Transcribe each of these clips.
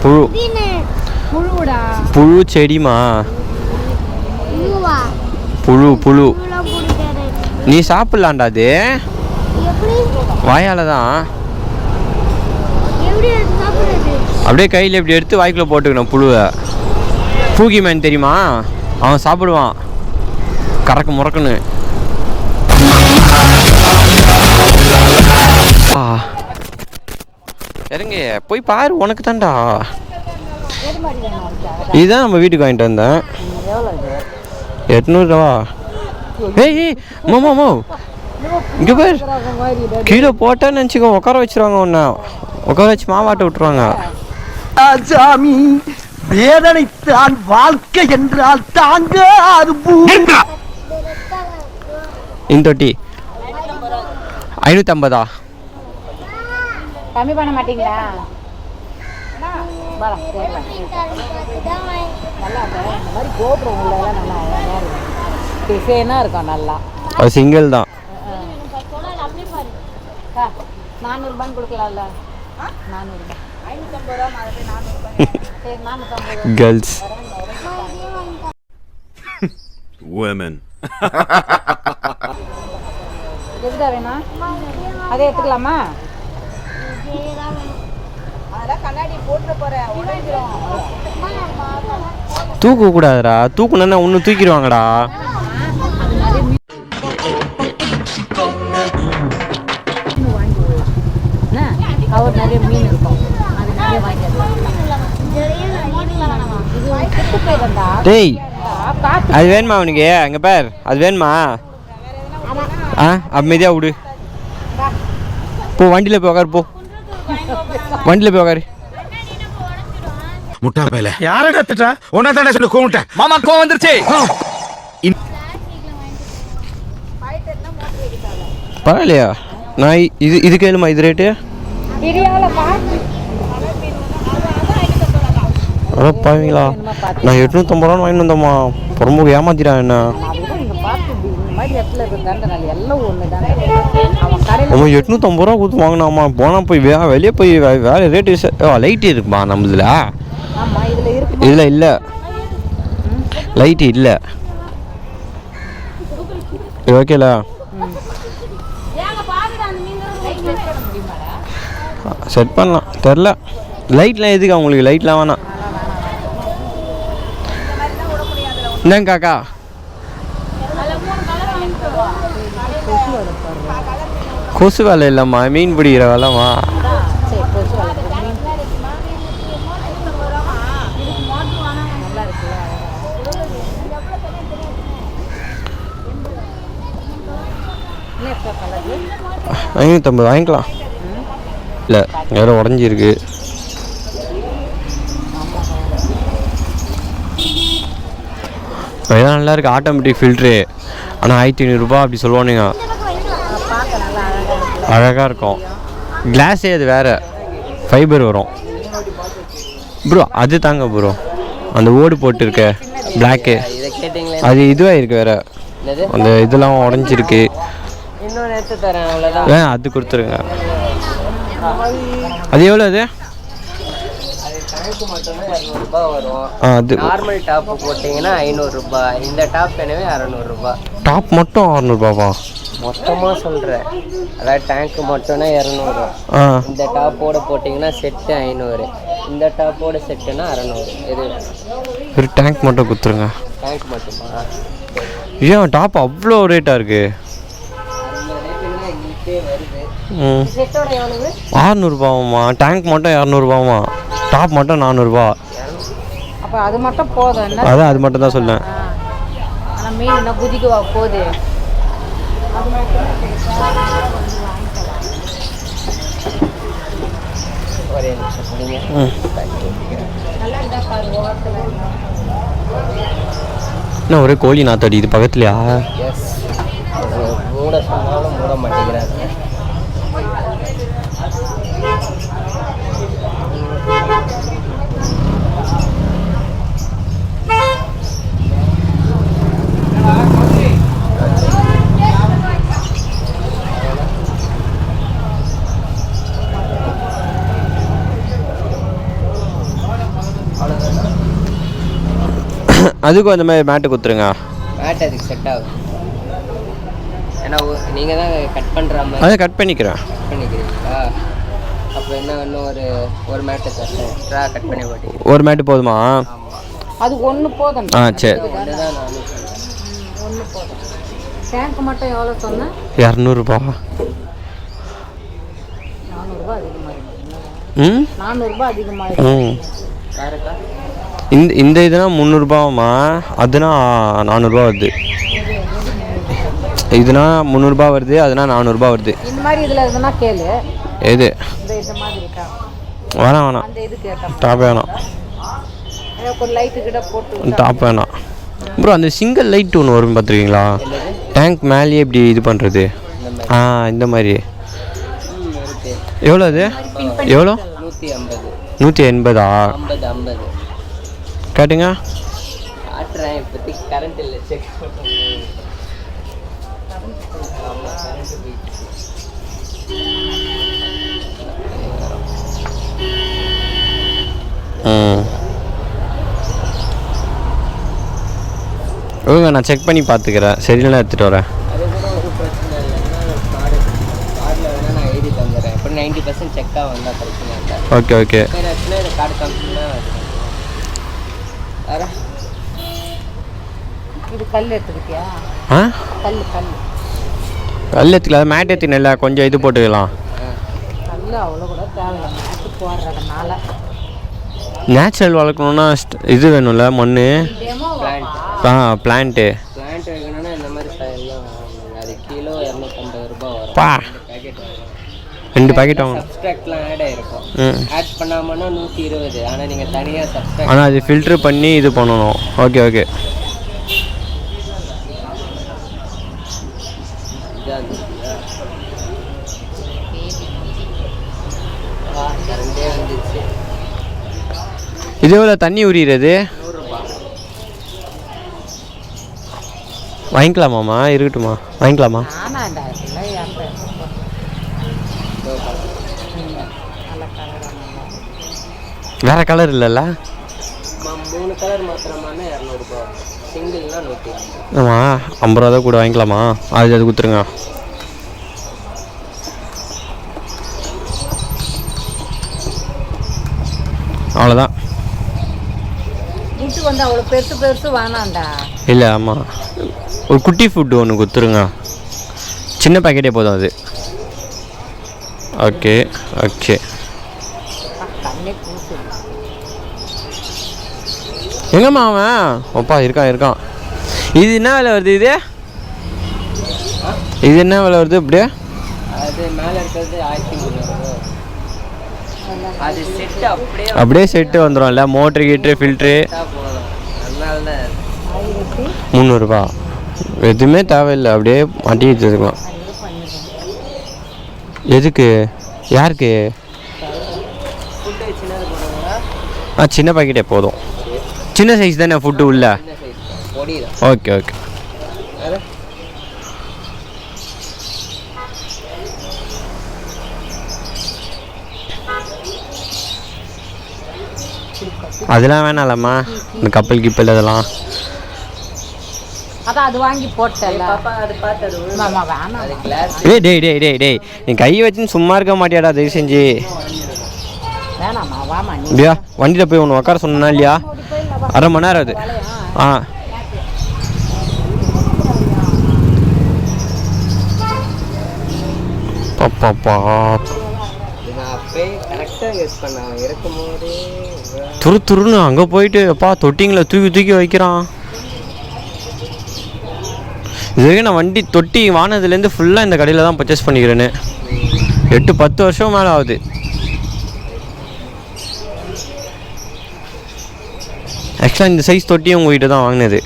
புழு புழு செடிமா. புழு புழு நீ சாப்பிடலாண்டா. அது வாயால தான் அப்படியே கையில் இப்படி எடுத்து வாய்க்குள்ள போட்டுக்கணும் புழுவை. பூகி மேன் தெரியுமா? அவன் சாப்பிடுவான் கறக்கு முறக்குன்னு. இறங்க போய் பாரு, உனக்கு தான்டா. இதுதான் நம்ம வீட்டுக்கு வாங்கிட்டு வந்தேன். 800 ரூபா. ஏய் மாமா இங்கே பேர் கீழே போட்டேன்னு நினச்சிக்கோ, உட்கார வச்சுருவாங்க. ஒன்று உட்கார வச்சு மாவாட்ட விட்டுருவாங்க. சாமி வேதனைத்தான் வாழ்க்கை என்றால் தாங்க. அது இந்தொட்டி 550. கம்மி பண்ண மாட்டீங்களா? டிசைனாக இருக்கும் நல்லா. அது சிங்கிள் தான். 400 ரூபான்னு கொடுக்கலாம்ல? 400 கேர்ள்ஸ் women. எதுடா வேணும்? அதை எடுத்துக்கலாமா? கண்ணாடி போட்டு போறேன். தூக்க கூடாதுடா, தூக்குனா ஒன்று தூக்கிடுவாங்கடா. அவர் நிறைய மீன் இருக்கும், அது நிறைய வாங்கிடலாம். டேய் அது வேணுமா அவனுக்கு? அங்கே பார், அது வேணுமா? அமைதியாக விடு. போ வண்டியில் போய் உக்காரு. போ வண்டியில் போய் உக்காரு. முட்டாள் பையல யாரை கத்துட்டா? உன்னை தானே சொல்லி கூப்பிட்டேன். மாமா கோவம் வந்துருச்சு. பரவாயில்லையா? நான் இது கேளுமா, இது ரேட்டு? பாவீங்களா, நான் 850 ரூபா வாங்கிட்டு வந்தோம்மா. ரொம்ப ஏமாத்திட்டான் என்ன. நம்ம 850 ரூபா கொடுத்து வாங்கினாமா. போனால் போய் வெளியே போய் வேலை ரேட்டு லைட்டு இருக்குமா நம்மளதுல? இதில் இல்லை, லைட்டு இல்லை. ஓகேல, செட் பண்ணலாம். தெரில லைட்லாம் எதுக்கு அவங்களுக்கு? லைட்லாம் வேணாம். என்னங்க காக்கா? கொசு வேலை இல்லைம்மா, மீன் பிடிக்கிற வேலைம்மா. $550 வாங்கிக்கலாம். இல்லை வேறு உடஞ்சிருக்கு. இதெல்லாம் நல்லா இருக்குது, ஆட்டோமேட்டிக் ஃபில்ட்ரு. ஆனால் 1500 ரூபா அப்படி சொல்லுவானுங்க. அழகாக இருக்கும். கிளாஸே அது வேறு ஃபைபர் வரும் ப்ரோ. அது தாங்க ப்ரோ, அந்த ஓடு போட்டுருக்க பிளாக்கு அது இதுவாக இருக்குது வேறு. அந்த இதெல்லாம் உடஞ்சிருக்கு. அது கொடுத்துருங்க. அது எவ்வளோ? அது அது நார்மல் டாப் போட்டீங்கன்னா 500 ரூபாய். இந்த டாப் எனவே 600 ரூபாய். டாப் மட்டும் 600 ரூபாவா? மொத்தமாக சொல்கிறேன். அதாவது டேங்க் மட்டும்னா 200. இந்த டாப்போட போட்டிங்கன்னா செட்டு 500. இந்த டாப்போட செட்டுனா 600. இது ஒரு டேங்க் மட்டும் கொடுத்துருங்க. டேங்க் மட்டுமா? ஏன் டாப் அவ்வளோ ரேட்டாக இருக்குது? 600 ரூபாவாம்மா. டேங்க் மட்டும் 200 ரூபாமா. டாப் மட்டும் 400 ரூபா. அப்போ அது மட்டும் போதும். அதான் அது மட்டும் தான் சொன்னேன். ஆனால் மீன் என்ன குதிக்குவா போகுது. ஒரே நிமிஷம் பிடிங்க. என்ன ஒரே கோழி நாத்தடி இது பக்கத்துலையா? எஸ், மூட சொன்னாலும் மூட மாட்டேங்கிறாங்க. அதுக்கும் அந்த மாதிரி மேட்டு கொடுத்துருங்க. மேட் அதுக்கு செட் ஆகும். ஏன்னா நீங்கள் தான் கட் பண்ணுற மாதிரி. அதை கட் பண்ணிக்கிறேன். கட் பண்ணிக்கிறீங்களா? அப்போ என்ன இன்னும் ஒரு மேட்டை தரேன், எக்ஸ்ட்ரா கட் பண்ணி போட்டிங்க. ஒரு மேட்டு போதுமா? அது ஒன்று போதும். சரி. ஒன்று தான் நானும் சொல்கிறேன். ஒன்று போதும். டேங்க் மட்டும் எவ்வளோ சொன்னேன்? 200 400 அதிகமாக. ம் 400 அதிகமாக. வேறுக்கா இந்த இதுனா 300 அதுனா 400 வருது. இதுனா 300 வருது, அதுனா 400 வருது. இந்த மாதிரி இதில் எதுனா கேளு. எது? இந்த மாதிரி இருக்கா? வேணாம் அந்த இது கேட்டேன். டாப் வேணாம். ஒரு லைட்டு கிட்ட போட்டு டாப் வேணாம் ப்ரோ. அந்த சிங்கிள் லைட் ஒன்று வரும் பார்த்துருக்கீங்களா? டேங்க் மேலேயே இப்படி இது பண்ணுறது. இந்த மாதிரி எவ்வளோ அது? எவ்வளோ? 180. 50 கேட்டுங்க. காட்டுறேன். இப்போதைக்கு கரண்ட் இல்லை, செக் பண்ணுறேன். ஆமாம், கரண்ட் போயிடுச்சு. ஓகே, நான் செக் பண்ணி பார்த்துக்கிறேன். சரியில்லைனா எடுத்துகிட்டு வரேன். அது கூட ஒரு பிரச்சனை இல்லைன்னா கார்டில் வேணால் நான் எழுதி தந்துடுறேன். இப்போ 90% செக்காக வந்தால் பிரச்சனை இல்லை. Okay okay. வேறு ஆச்சுன்னா இந்த கார்டு காமிச்சுன்னா வேறு இது கல் எடுத்துக்கிட்டியா? கல் எடுத்துக்கலாம். மேட் எடுத்துக்கல, கொஞ்சம் இது போட்டுக்கலாம். கல் அவ்வளோ கூட தேவையில்லை, மேட்டு போடுறதுனால. நேச்சுரல் வளர்க்கணுன்னா இது வேணும்ல, மண். பிளான்ட்டு வைக்கணும்னா இந்த மாதிரி எல்லாம் அது கிலோ 250 ரூபா வரும். பா, பேக்கெட் வாங்கணும். 2 பேக்கெட் வாங்கணும். சப்ஸ்ட்ராக்ட்லாம் ஆட் ஆகிருக்கும். ஆட் பண்ணாமன்னா 120. ஆனால் நீங்கள் தனியாக சப்ஸ்ட்ராக்ட் ஆனால் அது ஃபில்ட்ரு பண்ணி இது பண்ணணும். Okay okay. கரண்டே வந்துச்சு. இது எவ்வளோ தண்ணி உரிகிறது? 100 ரூபா. வாங்கிக்கலாமாம்மா? இருக்கட்டுமா? வாங்கிக்கலாமா? வேற கலர் இல்லைல்ல? 3 கலர் மாத்திரமான 200 ரூபா. சிங்கிள்னா 150. ஆமாம், 50 ரூபா தான் கூட வாங்கிக்கலாமா? அது கொடுத்துருங்க. அவ்வளோதான். முட்டு வந்து அவ்வளோ பெருசு வேணாண்டா. இல்லை, ஆமாம், ஒரு குட்டி ஃபுட்டு ஒன்று கொடுத்துருங்க. சின்ன பேக்கெட்டே போதும் அது. Okay okay. எங்கம்மா அவன்? அப்பா இருக்கான். இது என்ன விலை வருது? இது என்ன விலை வருது? அப்படியே அது மேலே இருக்கிறது 1300. அது செட் அப்படியே செட்டு வந்துடும்ல, மோட்ரு கீட்ரு ஃபில்ட்ரு. அதனால தான் 300 எதுவுமே தேவையில்லை, அப்படியே மாட்டி வச்சுருக்கலாம். எதுக்கு? யாருக்கு? ஃபுட்டு சின்னது போடுறதா? சின்ன பாக்கெட்டே போதும். சின்ன சைஸ் தானே ஃபுட்டு உள்ள. சின்ன சைஸ் பொடி தான். Okay okay. அதெல்லாம் வேணாம்லம்மா, இந்த கப்பல் கிப்பல் அதெல்லாம். அதான் அது வாங்கி போட்டல. பாப்பா அது பார்த்தது மாமா வேணாம். அது கிளாஸ். டேய் நீ கை வச்சுன்னு சும்மா இருக்க மாட்டியாடா? தயவு செஞ்சு வேணாமா, வாமா நீ. அப்படியா? வண்டியில் போய் ஒன்று உட்கார சொன்னா இல்லையா? 1/2 மணி நேரம் அது. பாப்பா துருன்னு அங்கே போயிட்டு அப்பா தொட்டிங்களை தூக்கி வைக்கிறான். இது வரைக்கும் நான் வண்டி தொட்டி வாங்கினதுலேருந்து ஃபுல்லாக இந்த கடையில் தான் பர்ச்சேஸ் பண்ணிக்கிறேன்னு. 8-10 வருஷம் மேலே ஆகுது. ஆக்சுவலாக இந்த சைஸ் தொட்டியும் உங்கள்கிட்ட தான் வாங்கினது.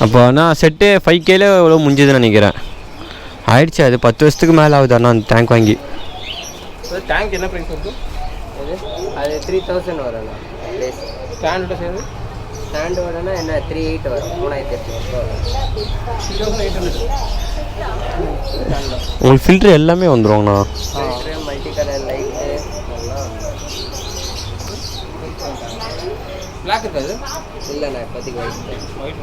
அப்போ நான் செட்டு 5Kல எவ்வளோ முடிஞ்சதுன்னு நினைக்கிறேன். ஆயிடுச்சு, அது 10 வருஷத்துக்கு மேலே ஆகுது. அண்ணா அந்த டேங்க் வாங்கி. டேங்க் என்ன ப்ரைஸ் வருது? அது 3000 வரும். ஸ்டாண்டோட சேர்ந்து ஸ்டாண்டோடனா என்ன 3800 வரும். 3800 உங்களுக்கு ஃபில்ட்ரு எல்லாமே வந்துடும்ண்ணா. மல்டி கலர் லைட்டு பிளாக் இருக்காது இல்லைண்ணா இப்போதைக்கு ஒயிட்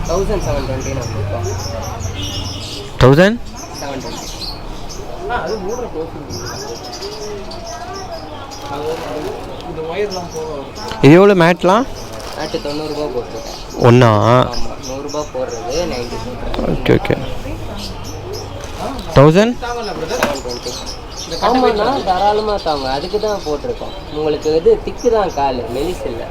1720 நம்ம இருக்கோம் 1000 720 அது மூணு போகுது இந்த ஒயர்லாம் போகும் இது எவ்வளோ மேட்லாம் நாட்டு 90 ரூபா போட்டிருக்கேன் ஒன்றா? ஆமாம் 100 ரூபா போடுறது 90 போடுறேன் ஓகே ஓகே 1000 720 ஆமாண்ணா தாராளமாக தாங்க அதுக்கு தான் போட்டிருக்கோம் உங்களுக்கு இது திக்கு தான் கால் மெலிஸ் இல்லை